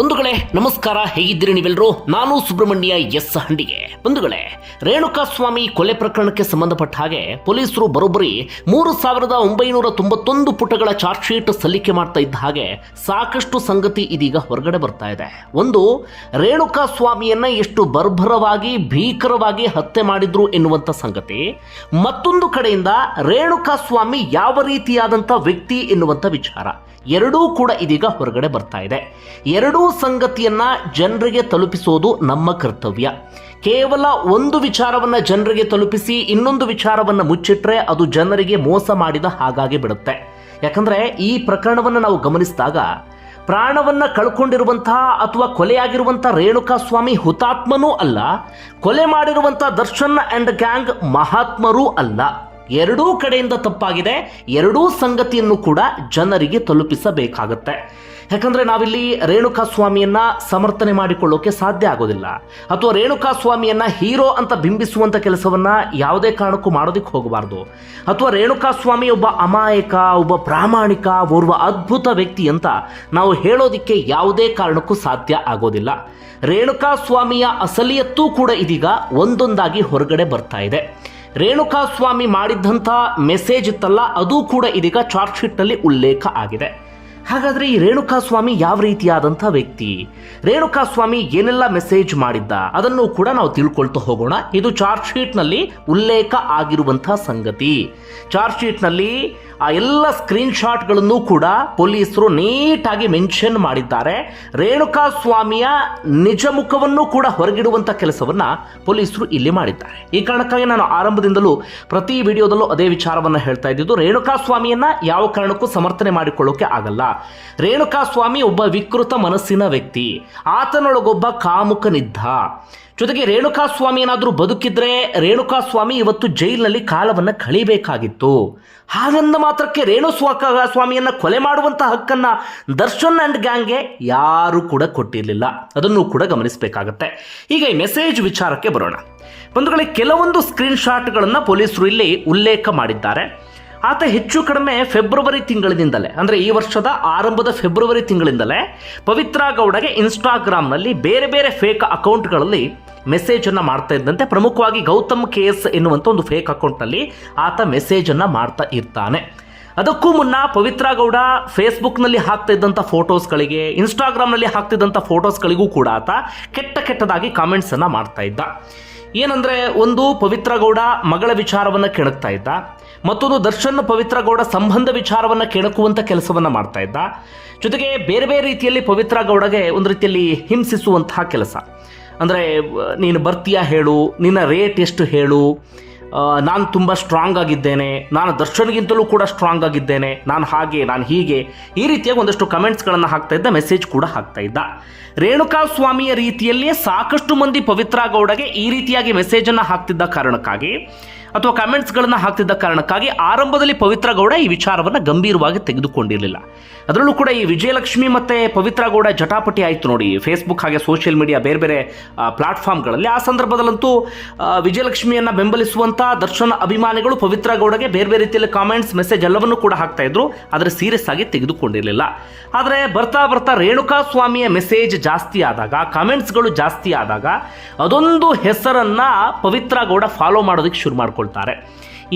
ಬಂಧುಗಳೇ ನಮಸ್ಕಾರ, ಹೇಗಿದ್ದೀರಿ ನೀವೆಲ್ಲರೂ? ನಾನು ಸುಬ್ರಹ್ಮಣ್ಯ ಎಸ್ ಹಂಡಿಗೆ. ಬಂಧುಗಳೇ, ರೇಣುಕಾಸ್ವಾಮಿ ಕೊಲೆ ಪ್ರಕರಣಕ್ಕೆ ಸಂಬಂಧಪಟ್ಟ ಹಾಗೆ ಪೊಲೀಸರು ಬರೋಬ್ಬರಿ 3991 ಪುಟಗಳ ಚಾರ್ಜ್ ಶೀಟ್ ಸಲ್ಲಿಕೆ ಮಾಡ್ತಾ ಇದ್ದ ಹಾಗೆ ಸಾಕಷ್ಟು ಸಂಗತಿ ಇದೀಗ ಹೊರಗಡೆ ಬರ್ತಾ ಇದೆ. ಒಂದು, ರೇಣುಕಾಸ್ವಾಮಿಯನ್ನ ಎಷ್ಟು ಬರ್ಬರವಾಗಿ ಭೀಕರವಾಗಿ ಹತ್ಯೆ ಮಾಡಿದ್ರು ಎನ್ನುವಂತ ಸಂಗತಿ. ಮತ್ತೊಂದು ಕಡೆಯಿಂದ ರೇಣುಕಾಸ್ವಾಮಿ ಯಾವ ರೀತಿಯಾದಂಥ ವ್ಯಕ್ತಿ ಎನ್ನುವಂಥ ವಿಚಾರ. ಎರಡೂ ಕೂಡ ಇದೀಗ ಹೊರಗಡೆ ಬರ್ತಾ ಇದೆ. ಎರಡೂ ಸಂಗತಿಯನ್ನ ಜನರಿಗೆ ತಲುಪಿಸೋದು ನಮ್ಮ ಕರ್ತವ್ಯ. ಕೇವಲ ಒಂದು ವಿಚಾರವನ್ನ ಜನರಿಗೆ ತಲುಪಿಸಿ ಇನ್ನೊಂದು ವಿಚಾರವನ್ನ ಮುಚ್ಚಿಟ್ರೆ ಅದು ಜನರಿಗೆ ಮೋಸ ಮಾಡಿದ ಹಾಗಾಗಿ ಬಿಡುತ್ತೆ. ಯಾಕಂದ್ರೆ ಈ ಪ್ರಕರಣವನ್ನು ನಾವು ಗಮನಿಸಿದಾಗ ಪ್ರಾಣವನ್ನ ಕಳ್ಕೊಂಡಿರುವಂತಹ ಅಥವಾ ಕೊಲೆಯಾಗಿರುವಂತಹ ರೇಣುಕಾಸ್ವಾಮಿ ಹುತಾತ್ಮನೂ ಅಲ್ಲ, ಕೊಲೆ ಮಾಡಿರುವಂತಹ ದರ್ಶನ್ ಅಂಡ್ ಗ್ಯಾಂಗ್ ಮಹಾತ್ಮರೂ ಅಲ್ಲ. ಎರಡೂ ಕಡೆಯಿಂದ ತಪ್ಪಾಗಿದೆ. ಎರಡೂ ಸಂಗತಿಯನ್ನು ಕೂಡ ಜನರಿಗೆ ತಲುಪಿಸಬೇಕಾಗತ್ತೆ. ಯಾಕಂದ್ರೆ ನಾವಿಲ್ಲಿ ರೇಣುಕಾಸ್ವಾಮಿಯನ್ನ ಸಮರ್ಥನೆ ಮಾಡಿಕೊಳ್ಳೋಕೆ ಸಾಧ್ಯ ಆಗೋದಿಲ್ಲ, ಅಥವಾ ರೇಣುಕಾಸ್ವಾಮಿಯನ್ನ ಹೀರೋ ಅಂತ ಬಿಂಬಿಸುವಂತ ಕೆಲಸವನ್ನ ಯಾವುದೇ ಕಾರಣಕ್ಕೂ ಮಾಡೋದಕ್ಕೆ ಹೋಗಬಾರ್ದು. ಅಥವಾ ರೇಣುಕಾಸ್ವಾಮಿ ಒಬ್ಬ ಅಮಾಯಕ, ಒಬ್ಬ ಪ್ರಾಮಾಣಿಕ, ಓರ್ವ ಅದ್ಭುತ ವ್ಯಕ್ತಿ ಅಂತ ನಾವು ಹೇಳೋದಿಕ್ಕೆ ಯಾವುದೇ ಕಾರಣಕ್ಕೂ ಸಾಧ್ಯ ಆಗೋದಿಲ್ಲ. ರೇಣುಕಾಸ್ವಾಮಿಯ ಅಸಲಿಯತ್ತೂ ಕೂಡ ಇದೀಗ ಒಂದೊಂದಾಗಿ ಹೊರಗಡೆ ಬರ್ತಾ ಇದೆ. ರೇಣುಕಾಸ್ವಾಮಿ ಮಾಡಿದ್ದಂಥ ಮೆಸೇಜ್ ಇತ್ತಲ್ಲ, ಅದು ಕೂಡ ಇದೀಗ ಚಾರ್ಜ್ ಶೀಟ್ನಲ್ಲಿ ಉಲ್ಲೇಖ ಆಗಿದೆ. ಹಾಗಾದ್ರೆ ಈ ರೇಣುಕಾಸ್ವಾಮಿ ಯಾವ ರೀತಿಯಾದಂಥ ವ್ಯಕ್ತಿ, ರೇಣುಕಾಸ್ವಾಮಿ ಏನೆಲ್ಲ ಮೆಸೇಜ್ ಮಾಡಿದ್ದ, ಅದನ್ನು ಕೂಡ ನಾವು ತಿಳ್ಕೊಳ್ತಾ ಹೋಗೋಣ. ಇದು ಚಾರ್ಜ್ ಶೀಟ್ನಲ್ಲಿ ಉಲ್ಲೇಖ ಆಗಿರುವಂತಹ ಸಂಗತಿ. ಚಾರ್ಜ್ ಶೀಟ್ನಲ್ಲಿ ಆ ಎಲ್ಲ ಸ್ಕ್ರೀನ್ ಶಾಟ್ಗಳನ್ನು ಕೂಡ ಪೊಲೀಸರು ನೀಟಾಗಿ ಮೆನ್ಷನ್ ಮಾಡಿದ್ದಾರೆ. ರೇಣುಕಾಸ್ವಾಮಿಯ ನಿಜ ಮುಖವನ್ನು ಕೂಡ ಹೊರಗಿಡುವಂತ ಕೆಲಸವನ್ನ ಪೊಲೀಸರು ಇಲ್ಲಿ ಮಾಡಿದ್ದಾರೆ. ಈ ಕಾರಣಕ್ಕಾಗಿ ನಾನು ಆರಂಭದಿಂದಲೂ ಪ್ರತಿ ವಿಡಿಯೋದಲ್ಲೂ ಅದೇ ವಿಚಾರವನ್ನ ಹೇಳ್ತಾ ಇದ್ದಿದ್ದು, ರೇಣುಕಾಸ್ವಾಮಿಯನ್ನ ಯಾವ ಕಾರಣಕ್ಕೂ ಸಮರ್ಥನೆ ಮಾಡಿಕೊಳ್ಳೋಕೆ ಆಗಲ್ಲ. ರೇಣುಕಾಸ್ವಾಮಿ ಒಬ್ಬ ವಿಕೃತ ಮನಸ್ಸಿನ ವ್ಯಕ್ತಿ, ಆತನೊಳಗೊಬ್ಬ ಕಾಮುಕನಿದ್ದ. ಜೊತೆಗೆ ರೇಣುಕಾಸ್ವಾಮಿ ಏನಾದರೂ ಬದುಕಿದ್ರೆ ರೇಣುಕಾಸ್ವಾಮಿ ಇವತ್ತು ಜೈಲಿನಲ್ಲಿ ಕಾಲವನ್ನು ಕಳಿಬೇಕಾಗಿತ್ತು. ಹಾಗಂದ ಮಾತ್ರಕ್ಕೆ ರೇಣುಸ್ವಾಮಿಯನ್ನ ಕೊಲೆ ಮಾಡುವಂತಹ ಹಕ್ಕನ್ನ ದರ್ಶನ್ ಅಂಡ್ ಗ್ಯಾಂಗ್ಗೆ ಯಾರು ಕೂಡ ಕೊಟ್ಟಿರಲಿಲ್ಲ. ಅದನ್ನು ಕೂಡ ಗಮನಿಸಬೇಕಾಗತ್ತೆ. ಈಗ ಈ ಮೆಸೇಜ್ ವಿಚಾರಕ್ಕೆ ಬರೋಣ. ಬಂಧುಗಳೇ, ಕೆಲವೊಂದು ಸ್ಕ್ರೀನ್ ಶಾಟ್ಗಳನ್ನು ಪೊಲೀಸರು ಇಲ್ಲಿ ಉಲ್ಲೇಖ ಮಾಡಿದ್ದಾರೆ. ಆತ ಹೆಚ್ಚು ಕಡಿಮೆ ಫೆಬ್ರವರಿ ತಿಂಗಳಿನಿಂದಲೇ, ಅಂದರೆ ಈ ವರ್ಷದ ಆರಂಭದ ಫೆಬ್ರವರಿ ತಿಂಗಳಿಂದಲೇ ಪವಿತ್ರ ಗೌಡಗೆ ಇನ್ಸ್ಟಾಗ್ರಾಮ್ನಲ್ಲಿ ಬೇರೆ ಬೇರೆ ಫೇಕ್ ಅಕೌಂಟ್ಗಳಲ್ಲಿ ಮೆಸೇಜನ್ನು ಮಾಡ್ತಾ ಇದ್ದಂತೆ. ಪ್ರಮುಖವಾಗಿ ಗೌತಮ್ KS ಎನ್ನುವಂಥ ಒಂದು ಫೇಕ್ ಅಕೌಂಟ್ನಲ್ಲಿ ಆತ ಮೆಸೇಜನ್ನು ಮಾಡ್ತಾ ಇರ್ತಾನೆ. ಅದಕ್ಕೂ ಮುನ್ನ ಪವಿತ್ರ ಗೌಡ ಫೇಸ್ಬುಕ್ನಲ್ಲಿ ಹಾಕ್ತಾ ಇದ್ದಂಥ ಫೋಟೋಸ್ಗಳಿಗೆ, ಇನ್ಸ್ಟಾಗ್ರಾಮ್ನಲ್ಲಿ ಹಾಕ್ತಿದ್ದಂಥ ಫೋಟೋಸ್ಗಳಿಗೂ ಕೂಡ ಆತ ಕೆಟ್ಟದಾಗಿ ಕಾಮೆಂಟ್ಸನ್ನು ಮಾಡ್ತಾ ಇದ್ದ. ಏನಂದರೆ, ಒಂದು ಪವಿತ್ರ ಗೌಡ ಮಗಳ ವಿಚಾರವನ್ನು ಕೆಣಕ್ತಾ ಇದ್ದ, ಮತ್ತೊಂದು ದರ್ಶನ್ ಪವಿತ್ರ ಗೌಡ ಸಂಬಂಧ ವಿಚಾರವನ್ನು ಕೆಣಕುವಂಥ ಕೆಲಸವನ್ನು ಮಾಡ್ತಾ ಇದ್ದ. ಜೊತೆಗೆ ಬೇರೆ ಬೇರೆ ರೀತಿಯಲ್ಲಿ ಪವಿತ್ರ ಗೌಡಗೆ ಒಂದು ರೀತಿಯಲ್ಲಿ ಹಿಂಸಿಸುವಂತಹ ಕೆಲಸ. ಅಂದರೆ, ನೀನು ಬರ್ತೀಯಾ ಹೇಳು, ನಿನ್ನ ರೇಟ್ ಎಷ್ಟು ಹೇಳು, ನಾನು ತುಂಬ ಸ್ಟ್ರಾಂಗ್ ಆಗಿದ್ದೇನೆ, ನಾನು ದರ್ಶನ್ಗಿಂತಲೂ ಕೂಡ ಸ್ಟ್ರಾಂಗ್ ಆಗಿದ್ದೇನೆ, ನಾನು ಹಾಗೆ, ನಾನು ಹೀಗೆ, ಈ ರೀತಿಯಾಗಿ ಒಂದಷ್ಟು ಕಮೆಂಟ್ಸ್ಗಳನ್ನು ಹಾಕ್ತಾ ಇದ್ದ, ಮೆಸೇಜ್ ಕೂಡ ಹಾಕ್ತಾ ಇದ್ದ. ರೇಣುಕಾಸ್ವಾಮಿಯ ರೀತಿಯಲ್ಲಿಯೇ ಸಾಕಷ್ಟು ಮಂದಿ ಪವಿತ್ರ ಗೌಡಗೆ ಈ ರೀತಿಯಾಗಿ ಮೆಸೇಜನ್ನು ಹಾಕ್ತಿದ್ದ ಕಾರಣಕ್ಕಾಗಿ ಅಥವಾ ಕಮೆಂಟ್ಸ್ಗಳನ್ನು ಹಾಕ್ತಿದ್ದ ಕಾರಣಕ್ಕಾಗಿ ಆರಂಭದಲ್ಲಿ ಪವಿತ್ರ ಗೌಡ ಈ ವಿಚಾರವನ್ನು ಗಂಭೀರವಾಗಿ ತೆಗೆದುಕೊಂಡಿರಲಿಲ್ಲ. ಅದರಲ್ಲೂ ಕೂಡ ಈ ವಿಜಯಲಕ್ಷ್ಮಿ ಮತ್ತು ಪವಿತ್ರ ಗೌಡ ಜಟಾಪಟಿ ಆಯಿತು ನೋಡಿ, ಫೇಸ್ಬುಕ್ ಹಾಗೆ ಸೋಷಿಯಲ್ ಮೀಡಿಯಾ ಬೇರೆ ಬೇರೆ ಪ್ಲಾಟ್ಫಾರ್ಮ್ಗಳಲ್ಲಿ. ಆ ಸಂದರ್ಭದಲ್ಲಂತೂ ವಿಜಯಲಕ್ಷ್ಮಿಯನ್ನು ಬೆಂಬಲಿಸುವಂಥ ದರ್ಶನ ಅಭಿಮಾನಿಗಳು ಪವಿತ್ರ ಗೌಡಗೆ ಬೇರೆ ಬೇರೆ ರೀತಿಯಲ್ಲಿ ಕಾಮೆಂಟ್ಸ್, ಮೆಸೇಜ್ ಎಲ್ಲವನ್ನೂ ಕೂಡ ಹಾಕ್ತಾ ಇದ್ರು. ಆದರೆ ಸೀರಿಯಸ್ ಆಗಿ ತೆಗೆದುಕೊಂಡಿರಲಿಲ್ಲ. ಆದರೆ ಬರ್ತಾ ಬರ್ತಾ ರೇಣುಕಾಸ್ವಾಮಿಯ ಮೆಸೇಜ್ ಜಾಸ್ತಿ ಆದಾಗ, ಕಾಮೆಂಟ್ಸ್ಗಳು ಜಾಸ್ತಿ ಆದಾಗ ಅದೊಂದು ಹೆಸರನ್ನು ಪವಿತ್ರ ಗೌಡ ಫಾಲೋ ಮಾಡೋದಕ್ಕೆ ಶುರು ಮಾಡ್ಕೊಳ್ತಾರೆ.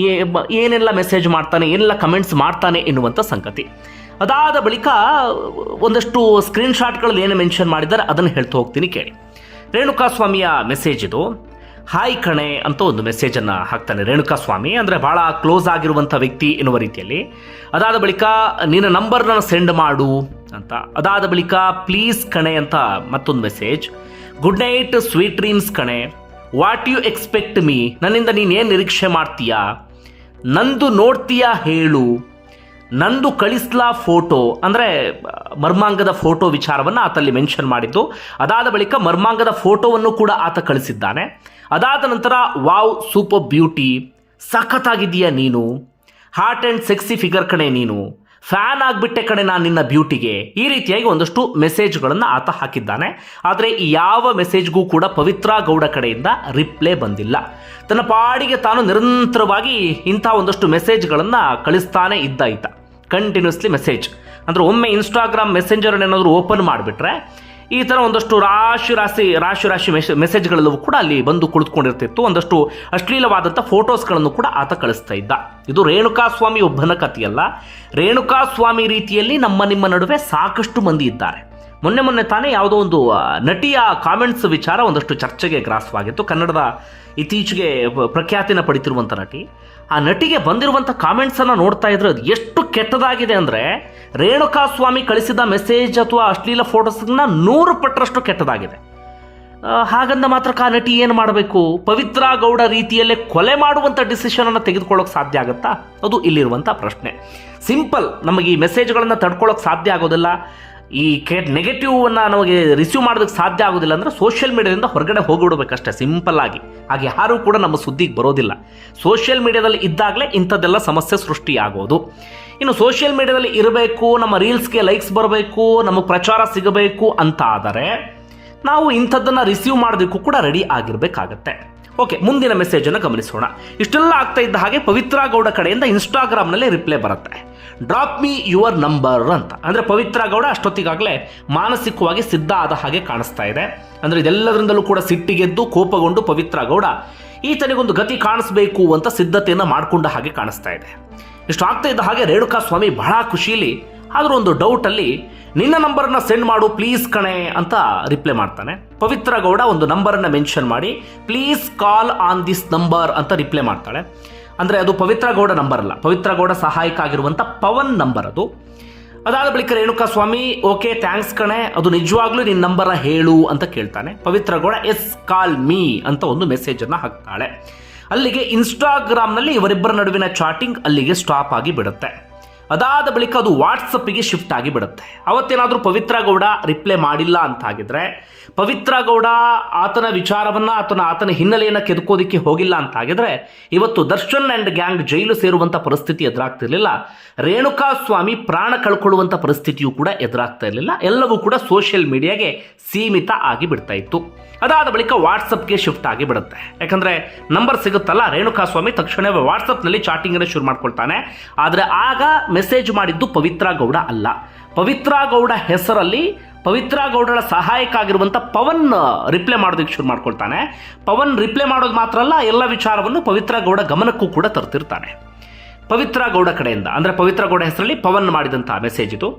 ಏನೆಲ್ಲ ಮೆಸೇಜ್ ಮಾಡ್ತಾನೆ, ಏನೆಲ್ಲ ಕಮೆಂಟ್ಸ್ ಮಾಡ್ತಾನೆ ಎನ್ನುವಂಥ ಸಂಗತಿ. ಅದಾದ ಬಳಿಕ ಒಂದಷ್ಟು ಸ್ಕ್ರೀನ್ ಶಾಟ್ಗಳಲ್ಲಿ ಏನು ಮೆನ್ಷನ್ ಮಾಡಿದ್ದಾರೆ ಅದನ್ನು ಹೇಳ್ತಾ ಹೋಗ್ತೀನಿ, ಕೇಳಿ. ರೇಣುಕಾಸ್ವಾಮಿಯ ಮೆಸೇಜ್ ಇದು. ಹಾಯ್ ಕಣೆ ಅಂತ ಒಂದು ಮೆಸೇಜನ್ನು ಹಾಕ್ತಾನೆ ರೇಣುಕಾಸ್ವಾಮಿ, ಅಂದರೆ ಭಾಳ ಕ್ಲೋಸ್ ಆಗಿರುವಂಥ ವ್ಯಕ್ತಿ ಎನ್ನುವ ರೀತಿಯಲ್ಲಿ. ಅದಾದ ಬಳಿಕ ನಿನ್ನ ನಂಬರ್ನ ಸೆಂಡ್ ಮಾಡು ಅಂತ. ಅದಾದ ಬಳಿಕ ಪ್ಲೀಸ್ ಕಣೆ ಅಂತ ಮತ್ತೊಂದು message. Good night, sweet dreams ಕಣೆ, ವಾಟ್ ಯು ಎಕ್ಸ್ಪೆಕ್ಟ್ ಮೀ, ನನ್ನಿಂದ ನೀನೇನು ನಿರೀಕ್ಷೆ ಮಾಡ್ತೀಯಾ, ನಂದು ನೋಡ್ತೀಯಾ ಹೇಳು, ನಂದು ಕಳಿಸ್ಲಾ ಫೋಟೋ, ಅಂದರೆ ಮರ್ಮಾಂಗದ ಫೋಟೋ ವಿಚಾರವನ್ನು ಆತಲ್ಲಿ ಮೆನ್ಷನ್ ಮಾಡಿದ್ದು. ಅದಾದ ಬಳಿಕ ಮರ್ಮಾಂಗದ ಫೋಟೋವನ್ನು ಕೂಡ ಆತ ಕಳಿಸಿದ್ದಾನೆ. ಅದಾದ ನಂತರ ವಾವ್ ಸೂಪರ್ ಬ್ಯೂಟಿ, ಸಖತ್ತಾಗಿದ್ದೀಯಾ ನೀನು, ಹಾರ್ಟ್ ಆ್ಯಂಡ್ ಸೆಕ್ಸಿ ಫಿಗರ್ ಕಣೆ ನೀನು, ಫ್ಯಾನ್ ಆಗಿಬಿಟ್ಟೆ ಕಡೆ ನಾನು ನಿನ್ನ ಬ್ಯೂಟಿಗೆ, ಈ ರೀತಿಯಾಗಿ ಒಂದಷ್ಟು ಮೆಸೇಜ್ಗಳನ್ನು ಆತ ಹಾಕಿದ್ದಾನೆ. ಆದರೆ ಯಾವ ಮೆಸೇಜ್ಗೂ ಕೂಡ ಪವಿತ್ರ ಗೌಡ ಕಡೆಯಿಂದ ರಿಪ್ಲೈ ಬಂದಿಲ್ಲ. ತನ್ನ ಪಾಡಿಗೆ ತಾನು ನಿರಂತರವಾಗಿ ಇಂಥ ಒಂದಷ್ಟು ಮೆಸೇಜ್ಗಳನ್ನು ಕಳಿಸ್ತಾನೆ ಇದ್ದ ಈತ. Continuously message. ಅಂದರೆ ಒಮ್ಮೆ ಇನ್ಸ್ಟಾಗ್ರಾಮ್ ಮೆಸೆಂಜರ್ ಏನಾದರೂ ಓಪನ್ ಮಾಡಿಬಿಟ್ರೆ ಈ ಥರ ಒಂದಷ್ಟು ರಾಶಿ ಮೆಸೇಜ್ಗಳೆಲ್ಲವೂ ಕೂಡ ಅಲ್ಲಿ ಬಂದು ಕುಳಿತುಕೊಂಡಿರ್ತಿತ್ತು. ಒಂದಷ್ಟು ಅಶ್ಲೀಲವಾದಂಥ ಫೋಟೋಸ್ಗಳನ್ನು ಕೂಡ ಆತ ಕಳಿಸ್ತಾ ಇದ್ದ. ಇದು ರೇಣುಕಾಸ್ವಾಮಿ ಒಬ್ಬನ ಕಥೆಯಲ್ಲ. ರೇಣುಕಾಸ್ವಾಮಿ ರೀತಿಯಲ್ಲಿ ನಿಮ್ಮ ನಡುವೆ ಸಾಕಷ್ಟು ಮಂದಿ ಇದ್ದಾರೆ. ಮೊನ್ನೆ ತಾನೇ ಯಾವುದೋ ಒಂದು ನಟಿಯ ಕಾಮೆಂಟ್ಸ್ ವಿಚಾರ ಒಂದಷ್ಟು ಚರ್ಚೆಗೆ ಗ್ರಾಸವಾಗಿತ್ತು. ಕನ್ನಡದ ಇತ್ತೀಚೆಗೆ ಪ್ರಖ್ಯಾತಿನ ಪಡಿತಿರುವಂಥ ನಟಿ, ಆ ನಟಿಗೆ ಬಂದಿರುವಂಥ ಕಾಮೆಂಟ್ಸನ್ನು ನೋಡ್ತಾ ಇದ್ರೆ ಅದು ಎಷ್ಟು ಕೆಟ್ಟದಾಗಿದೆ ಅಂದರೆ, ರೇಣುಕಾಸ್ವಾಮಿ ಕಳಿಸಿದ ಮೆಸೇಜ್ ಅಥವಾ ಅಶ್ಲೀಲ ಫೋಟೋಸ್ನ 100 ಪಟ್ಟರಷ್ಟು ಕೆಟ್ಟದಾಗಿದೆ. ಹಾಗಂದ ಮಾತ್ರಕ್ಕೆ ಆ ನಟಿ ಏನು ಮಾಡಬೇಕು? ಪವಿತ್ರ ಗೌಡ ರೀತಿಯಲ್ಲೇ ಕೊಲೆ ಮಾಡುವಂಥ ಡಿಸಿಷನನ್ನು ತೆಗೆದುಕೊಳ್ಳೋಕೆ ಸಾಧ್ಯ ಆಗುತ್ತಾ? ಅದು ಇಲ್ಲಿರುವಂಥ ಪ್ರಶ್ನೆ. ಸಿಂಪಲ್, ನಮಗೆ ಈ ಮೆಸೇಜ್ಗಳನ್ನು ತಡ್ಕೊಳ್ಳೋಕೆ ಸಾಧ್ಯ ಆಗೋದಿಲ್ಲ, ಈ ನೆಗೆಟಿವ್ನ ನಮಗೆ ರಿಸೀವ್ ಮಾಡೋದಕ್ಕೆ ಸಾಧ್ಯ ಆಗೋದಿಲ್ಲ ಅಂದರೆ ಸೋಷಿಯಲ್ ಮೀಡಿಯಾದಿಂದ ಹೊರಗಡೆ ಹೋಗಿಬಿಡ್ಬೇಕಷ್ಟೇ, ಸಿಂಪಲ್ ಆಗಿ. ಹಾಗೆ ಯಾರೂ ಕೂಡ ನಮ್ಮ ಸುದ್ದಿಗೆ ಬರೋದಿಲ್ಲ. ಸೋಷಿಯಲ್ ಮೀಡಿಯಾದಲ್ಲಿ ಇದ್ದಾಗಲೇ ಇಂಥದ್ದೆಲ್ಲ ಸಮಸ್ಯೆ ಸೃಷ್ಟಿಯಾಗೋದು. ಇನ್ನು ಸೋಷಿಯಲ್ ಮೀಡಿಯಾದಲ್ಲಿ ಇರಬೇಕು, ನಮ್ಮ ರೀಲ್ಸ್ಗೆ ಲೈಕ್ಸ್ ಬರಬೇಕು, ನಮಗೆ ಪ್ರಚಾರ ಸಿಗಬೇಕು ಅಂತ ಆದರೆ ನಾವು ಇಂಥದ್ದನ್ನು ರಿಸೀವ್ ಮಾಡೋದಕ್ಕೂ ಕೂಡ ರೆಡಿ ಆಗಿರಬೇಕಾಗತ್ತೆ. ಓಕೆ, ಮುಂದಿನ ಮೆಸೇಜನ್ನು ಗಮನಿಸೋಣ. ಇಷ್ಟೆಲ್ಲ ಆಗ್ತಾ ಇದ್ದ ಹಾಗೆ ಪವಿತ್ರ ಗೌಡ ಕಡೆಯಿಂದ ಇನ್ಸ್ಟಾಗ್ರಾಮ್ನಲ್ಲಿ ರಿಪ್ಲೈ ಬರುತ್ತೆ, ಡ್ರಾಪ್ ಮೀ ಯುವರ್ ನಂಬರ್ ಅಂತ. ಅಂದರೆ ಪವಿತ್ರ ಗೌಡ ಅಷ್ಟೊತ್ತಿಗಾಗಲೇ ಮಾನಸಿಕವಾಗಿ ಸಿದ್ಧ ಆದ ಹಾಗೆ ಕಾಣಿಸ್ತಾ ಇದೆ. ಅಂದರೆ ಇದೆಲ್ಲದರಿಂದಲೂ ಕೂಡ ಸಿಟ್ಟಿಗೆದ್ದು ಕೋಪಗೊಂಡು ಪವಿತ್ರ ಗೌಡ ಈತನಿಗೊಂದು ಗತಿ ಕಾಣಿಸ್ಬೇಕು ಅಂತ ಸಿದ್ಧತೆಯನ್ನು ಮಾಡಿಕೊಂಡ ಹಾಗೆ ಕಾಣಿಸ್ತಾ ಇದೆ. ಇಷ್ಟು ಆಗ್ತಾ ಇದ್ದ ಹಾಗೆ ರೇಣುಕಾಸ್ವಾಮಿ ಬಹಳ ಖುಷಿಯಲ್ಲಿ, ಆದರೂ ಒಂದು ಡೌಟಲ್ಲಿ, ನಿನ್ನ ನಂಬರನ್ನು ಸೆಂಡ್ ಮಾಡು ಪ್ಲೀಸ್ ಕಣೆ ಅಂತ ರಿಪ್ಲೈ ಮಾಡ್ತಾನೆ. ಪವಿತ್ರ ಗೌಡ ಒಂದು ನಂಬರನ್ನು ಮೆನ್ಷನ್ ಮಾಡಿ please call on this number ಅಂತ ರಿಪ್ಲೈ ಮಾಡ್ತಾಳೆ. ಅಂದರೆ ಅದು ಪವಿತ್ರ ಗೌಡ ನಂಬರ್ ಅಲ್ಲ, ಪವಿತ್ರ ಗೌಡ ಸಹಾಯಕ ಆಗಿರುವಂಥ ಪವನ್ ನಂಬರ್ ಅದು. ಅದಾದ ಬಳಿಕ ರೇಣುಕಾಸ್ವಾಮಿ ಓಕೆ ಥ್ಯಾಂಕ್ಸ್ ಕಣೆ, ಅದು ನಿಜವಾಗ್ಲೂ ನಿನ್ನ ನಂಬರ ಹೇಳು ಅಂತ ಕೇಳ್ತಾನೆ. Pavithra Gowda S call me ಅಂತ ಒಂದು ಮೆಸೇಜನ್ನು ಹಾಕ್ತಾಳೆ. ಅಲ್ಲಿಗೆ ಇನ್ಸ್ಟಾಗ್ರಾಮ್ನಲ್ಲಿ ಇವರಿಬ್ಬರ ನಡುವಿನ ಚಾಟಿಂಗ್ ಅಲ್ಲಿಗೆ ಸ್ಟಾಪ್ ಆಗಿ ಬಿಡುತ್ತೆ. ಅದಾದ ಬಳಿಕ ಅದು ವಾಟ್ಸಪ್ಪಿಗೆ ಶಿಫ್ಟ್ ಆಗಿ ಬಿಡುತ್ತೆ. ಅವತ್ತೇನಾದರೂ ಪವಿತ್ರ ಗೌಡ ರಿಪ್ಲೈ ಮಾಡಿಲ್ಲ ಅಂತಾಗಿದ್ರೆ, ಪವಿತ್ರ ಗೌಡ ಆತನ ವಿಚಾರವನ್ನು ಆತನ ಹಿನ್ನೆಲೆಯನ್ನು ಕೆದಕೋದಿಕ್ಕೆ ಹೋಗಿಲ್ಲ ಅಂತಾಗಿದ್ರೆ ಇವತ್ತು ದರ್ಶನ್ ಆ್ಯಂಡ್ ಗ್ಯಾಂಗ್ ಜೈಲು ಸೇರುವಂಥ ಪರಿಸ್ಥಿತಿ ಎದುರಾಗ್ತಿರ್ಲಿಲ್ಲ. ರೇಣುಕಾಸ್ವಾಮಿ ಪ್ರಾಣ ಕಳ್ಕೊಳ್ಳುವಂಥ ಪರಿಸ್ಥಿತಿಯೂ ಕೂಡ ಎದುರಾಗ್ತಾ ಇರಲಿಲ್ಲ. ಎಲ್ಲವೂ ಕೂಡ ಸೋಷಿಯಲ್ ಮೀಡಿಯಾಗೆ ಸೀಮಿತ ಆಗಿ ಬಿಡ್ತಾ ಇತ್ತು. ಅದಾದ ಬಳಿಕ ವಾಟ್ಸಪ್ಗೆ ಶಿಫ್ಟ್ ಆಗಿ ಬಿಡುತ್ತೆ. ಯಾಕಂದರೆ ನಂಬರ್ ಸಿಗುತ್ತಲ್ಲ, ರೇಣುಕಾಸ್ವಾಮಿ ತಕ್ಷಣವೇ ವಾಟ್ಸಪ್ನಲ್ಲಿ ಚಾಟಿಂಗನ್ನು ಶುರು ಮಾಡ್ಕೊಳ್ತಾನೆ. ಆದರೆ ಆಗ ಮೆಸೇಜ್ ಮಾಡಿದ್ದು ಪವಿತ್ರ ಗೌಡ ಅಲ್ಲ. ಪವಿತ್ರ ಗೌಡ ಹೆಸರಲ್ಲಿ ಪವಿತ್ರ ಗೌಡರ ಸಹಾಯಕ ಆಗಿರುವಂಥ ಪವನ್ ರಿಪ್ಲೈ ಮಾಡೋದಕ್ಕೆ ಶುರು ಮಾಡ್ಕೊಳ್ತಾನೆ. ಪವನ್ ರಿಪ್ಲೈ ಮಾಡೋದು ಮಾತ್ರ ಅಲ್ಲ, ಎಲ್ಲ ವಿಚಾರವನ್ನು ಪವಿತ್ರ ಗೌಡ ಗಮನಕ್ಕೂ ಕೂಡ ತರ್ತಿರ್ತಾನೆ. ಪವಿತ್ರ ಗೌಡ ಕಡೆಯಿಂದ, ಅಂದರೆ ಪವಿತ್ರ ಗೌಡ ಹೆಸರಲ್ಲಿ ಪವನ್ ಮಾಡಿದಂಥ ಮೆಸೇಜ್ ಇದು.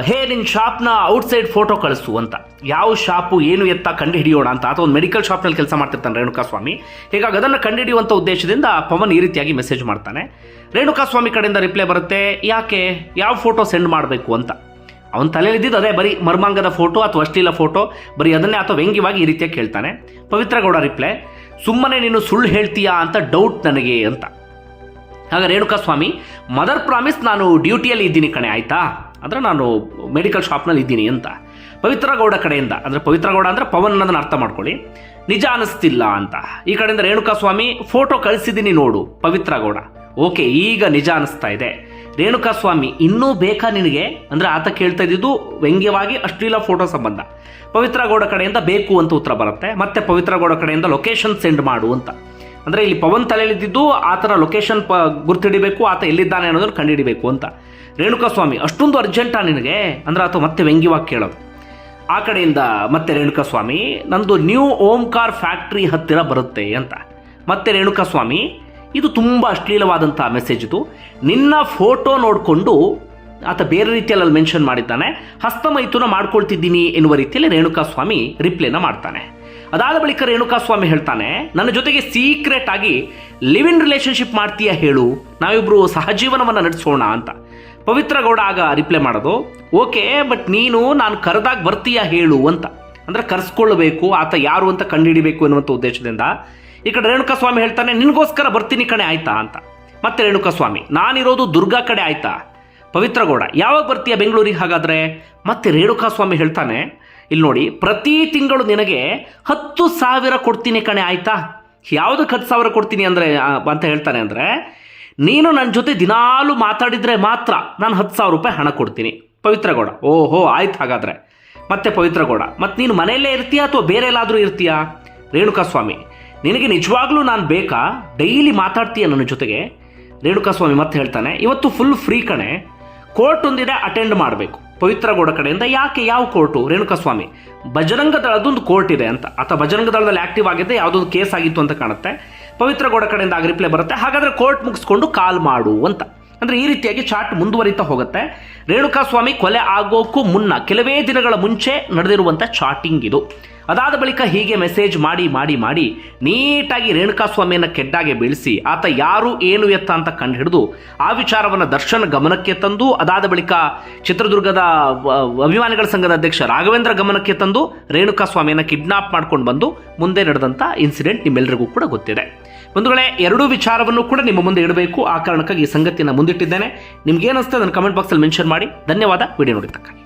ಹೇ, ನಿನ್ನ ಶಾಪ್ನ ಔಟ್ಸೈಡ್ ಫೋಟೋ ಕಳಿಸು ಅಂತ. ಯಾವ ಶಾಪು ಏನು ಎತ್ತ ಕಂಡು ಹಿಡಿಯೋಣ ಅಂತ. ಅಥವಾ ಒಂದು ಮೆಡಿಕಲ್ ಶಾಪ್ನಲ್ಲಿ ಕೆಲಸ ಮಾಡ್ತಿರ್ತಾನೆ ರೇಣುಕಾಸ್ವಾಮಿ. ಹೀಗಾಗಿ ಅದನ್ನು ಕಂಡುಹಿಡಿಯುವಂಥ ಉದ್ದೇಶದಿಂದ ಪವನ್ ಈ ರೀತಿಯಾಗಿ ಮೆಸೇಜ್ ಮಾಡ್ತಾನೆ. ರೇಣುಕಾಸ್ವಾಮಿ ಕಡೆಯಿಂದ ರಿಪ್ಲೈ ಬರುತ್ತೆ, ಯಾಕೆ, ಯಾವ ಫೋಟೋ ಸೆಂಡ್ ಮಾಡಬೇಕು ಅಂತ. ಅವನ ತಲೆಯಲ್ಲಿದ್ದು ಅದೇ ಬರೀ ಮರ್ಮಾಂಗದ ಫೋಟೋ ಅಥವಾ ಅಶ್ಲೀಲ ಫೋಟೋ, ಬರೀ ಅದನ್ನೇ ಅಥವಾ ವ್ಯಂಗ್ಯವಾಗಿ ಈ ರೀತಿಯಾಗಿ ಕೇಳ್ತಾನೆ. ಪವಿತ್ರ ಗೌಡ ರಿಪ್ಲೈ, ಸುಮ್ಮನೆ ನೀನು ಸುಳ್ಳು ಹೇಳ್ತೀಯಾ ಅಂತ ಡೌಟ್ ನನಗೆ ಅಂತ. ಆಗ ರೇಣುಕಾಸ್ವಾಮಿ, ಮದರ್ ಪ್ರಾಮಿಸ್, ನಾನು ಡ್ಯೂಟಿಯಲ್ಲಿ ಇದ್ದೀನಿ ಕಣೆ, ಆಯಿತಾ, ಅಂದರೆ ನಾನು ಮೆಡಿಕಲ್ ಶಾಪ್ನಲ್ಲಿ ಇದ್ದೀನಿ ಅಂತ. ಪವಿತ್ರ ಗೌಡ ಕಡೆಯಿಂದ, ಅಂದರೆ ಪವಿತ್ರ ಗೌಡ ಅಂದರೆ ಪವನ್ ಅನ್ನೋದನ್ನು ಅರ್ಥ ಮಾಡ್ಕೊಳ್ಳಿ, ನಿಜ ಅನ್ನಿಸ್ತಿಲ್ಲ ಅಂತ. ಈ ಕಡೆಯಿಂದ ರೇಣುಕಾಸ್ವಾಮಿ, ಫೋಟೋ ಕಳಿಸಿದ್ದೀನಿ ನೋಡು. ಪವಿತ್ರ ಗೌಡ, ಓಕೆ ಈಗ ನಿಜ ಅನ್ನಿಸ್ತಾ ಇದೆ. ರೇಣುಕಾಸ್ವಾಮಿ, ಇನ್ನೂ ಬೇಕಾ ನಿನಗೆ, ಅಂದರೆ ಆತ ಕೇಳ್ತಾ ಇದ್ದಿದ್ದು ವ್ಯಂಗ್ಯವಾಗಿ ಅಶ್ಲೀಲ ಫೋಟೋ ಸಂಬಂಧ. ಪವಿತ್ರ ಗೌಡ ಕಡೆಯಿಂದ ಬೇಕು ಅಂತ ಉತ್ತರ ಬರುತ್ತೆ. ಮತ್ತೆ ಪವಿತ್ರ ಗೌಡ ಕಡೆಯಿಂದ ಲೊಕೇಶನ್ ಸೆಂಡ್ ಮಾಡು ಅಂತ. ಅಂದರೆ ಇಲ್ಲಿ ಪವನ್ ತಲೆಯಲ್ಲಿದ್ದು ಆತನ ಲೊಕೇಶನ್ ಗುರ್ತಿಡಿಬೇಕು, ಆತ ಎಲ್ಲಿದ್ದಾನೆ ಅನ್ನೋದನ್ನು ಕಂಡುಹಿಡಿಬೇಕು ಅಂತ. ರೇಣುಕಾಸ್ವಾಮಿ, ಅಷ್ಟೊಂದು ಅರ್ಜೆಂಟಾ ನಿನಗೆ, ಅಂದರೆ ಆತ ಮತ್ತೆ ವ್ಯಂಗ್ಯವಾಗಿ ಕೇಳೋದು. ಆ ಕಡೆಯಿಂದ ಮತ್ತೆ ರೇಣುಕಾಸ್ವಾಮಿ, ನಂದು ನ್ಯೂ ಓಂಕಾರ್ ಫ್ಯಾಕ್ಟ್ರಿ ಹತ್ತಿರ ಬರುತ್ತೆ ಅಂತ. ಮತ್ತೆ ರೇಣುಕಾಸ್ವಾಮಿ, ಇದು ತುಂಬ ಅಶ್ಲೀಲವಾದಂಥ ಮೆಸೇಜ್ ಇದು. ನಿನ್ನ ಫೋಟೋ ನೋಡಿಕೊಂಡು ಆತ ಬೇರೆ ರೀತಿಯಲ್ಲಿ ಅಲ್ಲಿ ಮೆನ್ಷನ್ ಮಾಡಿದ್ದಾನೆ, ಹಸ್ತಮೈಥುನ ಮಾಡ್ಕೊಳ್ತಿದ್ದೀನಿ ಎನ್ನುವ ರೀತಿಯಲ್ಲಿ ರೇಣುಕಾಸ್ವಾಮಿ ರಿಪ್ಲೈನ ಮಾಡ್ತಾನೆ. ಅದಾದ ಬಳಿಕ ರೇಣುಕಾಸ್ವಾಮಿ ಹೇಳ್ತಾನೆ, ನನ್ನ ಜೊತೆಗೆ ಸೀಕ್ರೆಟ್ ಆಗಿ ಲಿವ್ ಇನ್ ರಿಲೇಷನ್ಶಿಪ್ ಮಾಡ್ತೀಯಾ ಹೇಳು, ನಾವಿಬ್ರು ಸಹಜೀವನವನ್ನು ನಡೆಸೋಣ ಅಂತ. ಪವಿತ್ರ ಗೌಡ ಆಗ ರಿಪ್ಲೈ ಮಾಡೋದು, ಓಕೆ ಬಟ್ ನೀನು ನಾನು ಕರೆದಾಗ ಬರ್ತೀಯಾ ಹೇಳು ಅಂತ. ಅಂದರೆ ಕರೆಸ್ಕೊಳ್ಬೇಕು, ಆತ ಯಾರು ಅಂತ ಕಂಡುಹಿಡಿಬೇಕು ಎನ್ನುವಂಥ ಉದ್ದೇಶದಿಂದ. ಈ ಕಡೆ ರೇಣುಕಾಸ್ವಾಮಿ ಹೇಳ್ತಾನೆ, ನಿನಗೋಸ್ಕರ ಬರ್ತೀನಿ ಕಣೆ, ಆಯ್ತಾ ಅಂತ. ಮತ್ತೆ ರೇಣುಕಾಸ್ವಾಮಿ, ನಾನಿರೋದು ದುರ್ಗಾ ಕಡೆ, ಆಯ್ತಾ. ಪವಿತ್ರ ಗೌಡ, ಯಾವಾಗ ಬರ್ತೀಯ ಬೆಂಗಳೂರಿಗೆ ಹಾಗಾದರೆ. ಮತ್ತೆ ರೇಣುಕಾಸ್ವಾಮಿ ಹೇಳ್ತಾನೆ, ಇಲ್ಲಿ ನೋಡಿ, ಪ್ರತಿ ತಿಂಗಳು ನಿನಗೆ 10,000 ಕೊಡ್ತೀನಿ ಕಣೆ, ಆಯ್ತಾ. ಯಾವುದಕ್ಕೆ 10,000 ಕೊಡ್ತೀನಿ ಅಂದರೆ ಅಂತ ಹೇಳ್ತಾನೆ ಅಂದರೆ, ನೀನು ನನ್ನ ಜೊತೆ ದಿನಾಲೂ ಮಾತಾಡಿದರೆ ಮಾತ್ರ ನಾನು 10,000 ರೂಪಾಯಿ ಹಣ ಕೊಡ್ತೀನಿ. ಪವಿತ್ರ ಗೌಡ, ಓಹೋ ಆಯ್ತು ಹಾಗಾದರೆ. ಮತ್ತೆ ಪವಿತ್ರ ಗೌಡ, ಮತ್ತು ನೀನು ಮನೆಯಲ್ಲೇ ಇರ್ತೀಯಾ ಅಥವಾ ಬೇರೆ ಎಲ್ಲಾದರೂ ಇರ್ತೀಯಾ. ರೇಣುಕಾಸ್ವಾಮಿ, ನಿನಗೆ ನಿಜವಾಗ್ಲೂ ನಾನು ಬೇಕಾ, ಡೈಲಿ ಮಾತಾಡ್ತೀಯ ನನ್ನ ಜೊತೆಗೆ. ರೇಣುಕಾಸ್ವಾಮಿ ಮತ್ತೆ ಹೇಳ್ತಾನೆ, ಇವತ್ತು ಫುಲ್ ಫ್ರೀ ಕಣೆ, ಕೋರ್ಟ್ ಒಂದಿದೆ ಅಟೆಂಡ್ ಮಾಡಬೇಕು. ಪವಿತ್ರಗೌಡ ಕಡೆಯಿಂದ ಯಾಕೆ, ಯಾವ ಕೋರ್ಟು, ರೇಣುಕಾಸ್ವಾಮಿ ಬಜರಂಗ ದಳದೊಂದು ಕೋರ್ಟ್ ಇದೆ ಅಂತ, ಅಥವಾ ಬಜರಂಗ ದಳದಲ್ಲಿ ಆಕ್ಟಿವ್ ಆಗಿದ್ದೆ ಯಾವುದೊಂದು ಕೇಸ್ ಆಗಿತ್ತು ಅಂತ ಕಾಣುತ್ತೆ. ಪವಿತ್ರಗೌಡ ಕಡೆಯಿಂದ ಆಗ ರಿಪ್ಲೈ ಬರುತ್ತೆ, ಹಾಗಾದರೆ ಕೋರ್ಟ್ ಮುಗಿಸ್ಕೊಂಡು ಕಾಲ್ ಮಾಡು ಅಂತ. ಅಂದರೆ ಈ ರೀತಿಯಾಗಿ ಚಾಟ್ ಮುಂದುವರಿತಾ ಹೋಗುತ್ತೆ. ರೇಣುಕಾಸ್ವಾಮಿ ಕೊಲೆ ಆಗೋಕ್ಕೂ ಮುನ್ನ ಕೆಲವೇ ದಿನಗಳ ಮುಂಚೆ ನಡೆದಿರುವಂಥ ಚಾಟಿಂಗ್ ಇದು. ಅದಾದ ಬಳಿಕ ಹೀಗೆ ಮೆಸೇಜ್ ಮಾಡಿ ಮಾಡಿ ಮಾಡಿ ನೀಟಾಗಿ ರೇಣುಕಾಸ್ವಾಮಿಯನ್ನು ಕೆಡ್ಡಾಗೆ ಬೀಳಿಸಿ ಆತ ಯಾರು ಏನು ಎತ್ತ ಅಂತ ಕಂಡು ಹಿಡಿದು ಆ ವಿಚಾರವನ್ನು ದರ್ಶನ್ ಗಮನಕ್ಕೆ ತಂದು, ಅದಾದ ಬಳಿಕ ಚಿತ್ರದುರ್ಗದ ಅಭಿಮಾನಿಗಳ ಸಂಘದ ಅಧ್ಯಕ್ಷ ರಾಘವೇಂದ್ರ ಗಮನಕ್ಕೆ ತಂದು ರೇಣುಕಾಸ್ವಾಮಿಯನ್ನು ಕಿಡ್ನಾಪ್ ಮಾಡ್ಕೊಂಡು ಬಂದು ಮುಂದೆ ನಡೆದಂಥ ಇನ್ಸಿಡೆಂಟ್ ನಿಮ್ಮೆಲ್ಲರಿಗೂ ಕೂಡ ಗೊತ್ತಿದೆ. ಬಂಧುಗಳೇ, ಎರಡೂ ವಿಚಾರವನ್ನು ಕೂಡ ನಿಮ್ಮ ಮುಂದೆ ಇಡಬೇಕು, ಆ ಕಾರಣಕ್ಕಾಗಿ ಈ ಸಂಗತಿಯನ್ನು ಮುಂದಿಟ್ಟಿದ್ದೇನೆ. ನಿಮ್ಗೇನಿಸ್ತದೆ ಅದನ್ನು ಕಮೆಂಟ್ ಬಾಕ್ಸಲ್ಲಿ ಮೆನ್ಷನ್ ಮಾಡಿ. ಧನ್ಯವಾದ. ವಿಡಿಯೋ ನೋಡಿದ್ದಕ್ಕಾಗಿ.